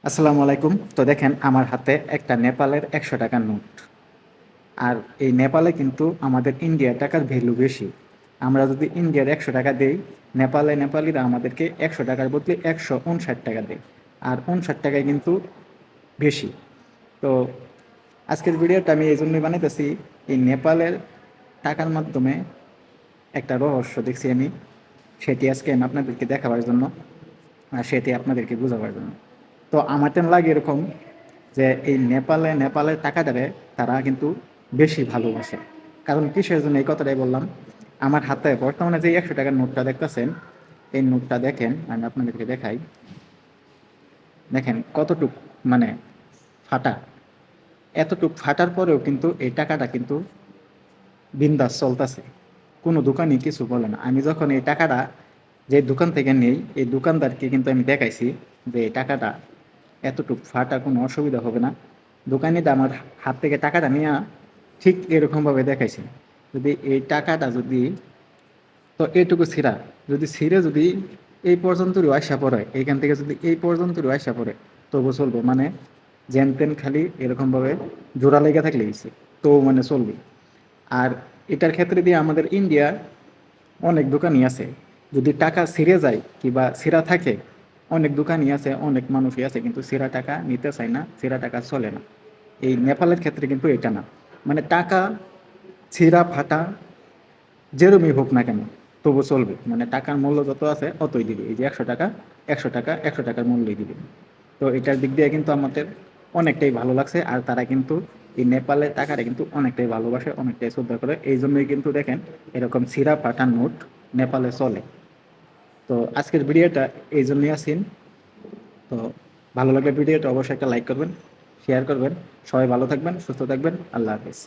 আসসালামু আলাইকুম। তো দেখেন আমার হাতে একটা নেপালের ১০০ টাকার নোট। আর এই নেপালে কিন্তু আমাদের ইন্ডিয়ার টাকার ভ্যালু বেশি। আমরা যদি ইন্ডিয়ার ১০০ টাকা দেই, নেপালিরা আমাদেরকে ১০০ টাকার বদলে ১৫৯ টাকা দেয়। আর ৫৯ টাকায় কিন্তু বেশি। তো আজকের ভিডিওটা আমি এই জন্যই বানাইতেছি, এই নেপালের টাকার মাধ্যমে একটা রহস্য দেখছি আমি, সেটি আজকে আমি আপনাদেরকে দেখাবার জন্য আর সেটি আপনাদেরকে বোঝাবার জন্য। তো আমার তেমন লাগে এরকম যে এই নেপালের টাকাটারে তারা কিন্তু বেশি ভালোবাসে। কারণ কিসের জন্য এই কথাটাই বললাম, আমার হাতে বর্তমানে যে ১০০ টাকার নোটটা দেখতেছেন, এই নোটটা দেখেন, আমি আপনাদেরকে দেখাই। দেখেন কতটুক মানে ফাটা, এতটুক ফাটার পরেও কিন্তু এই টাকাটা কিন্তু বিন্দাস চলতেছে, কোনো দোকানই কিছু বলে না। আমি যখন এই টাকাটা যে দোকান থেকে নেই, এই দোকানদারকে কিন্তু আমি দেখাইছি যে এই টাকাটা এতটুক ফাটা, কোনো অসুবিধা হবে না। দোকানিটা আমার হাত থেকে টাকাটা নিয়ে ঠিক এরকমভাবে দেখাইছে। যদি এই টাকাটা যদি, তো এইটুকু ছিঁড়া, যদি ছিঁড়ে যদি এই পর্যন্তই আসা পড়ে, এইখান থেকে যদি এই পর্যন্তই আসা পড়ে, তবু চলবে। মানে যেন তেন খালি এরকমভাবে জোড়া লেগে থাকলে গেছে, তো মানে চলবে। আর এটার ক্ষেত্রে দিয়ে আমাদের ইন্ডিয়ার অনেক দোকানই আছে, যদি টাকা ছিঁড়ে যায় কিংবা ছিঁড়া থাকে, অনেক দোকানই আছে, অনেক মানুষই আছে কিন্তু ছিঁড়া টাকা নিতে চায় না, ছিঁড়া টাকা চলে না। এই নেপালের ক্ষেত্রে কিন্তু এটা না, মানে টাকা ছিঁড়া ফাটা যেরমই হোক না কেন তবু চলবে। মানে টাকার মূল্য যত আছে অতই দিবে। এই যে ১০০ টাকা, ১০০ টাকা ১০০ টাকার মূল্যই দিবে। তো এটার দিক দিয়ে কিন্তু আমাদের অনেকটাই ভালো লাগছে। আর তারা কিন্তু এই নেপালের টাকাটা কিন্তু অনেকটাই ভালোবাসে, অনেকটাই শ্রদ্ধা করে। এই জন্যই কিন্তু দেখেন এরকম ছিঁড়া ফাটা নোট নেপালে চলে। তো আজকের ভিডিওটা এই জন্যই আসিন। তো ভালো লাগলে ভিডিওটা অবশ্যই একটা লাইক করবেন, শেয়ার করবেন। সবাই ভালো থাকবেন, সুস্থ থাকবেন। আল্লাহ হাফেজ।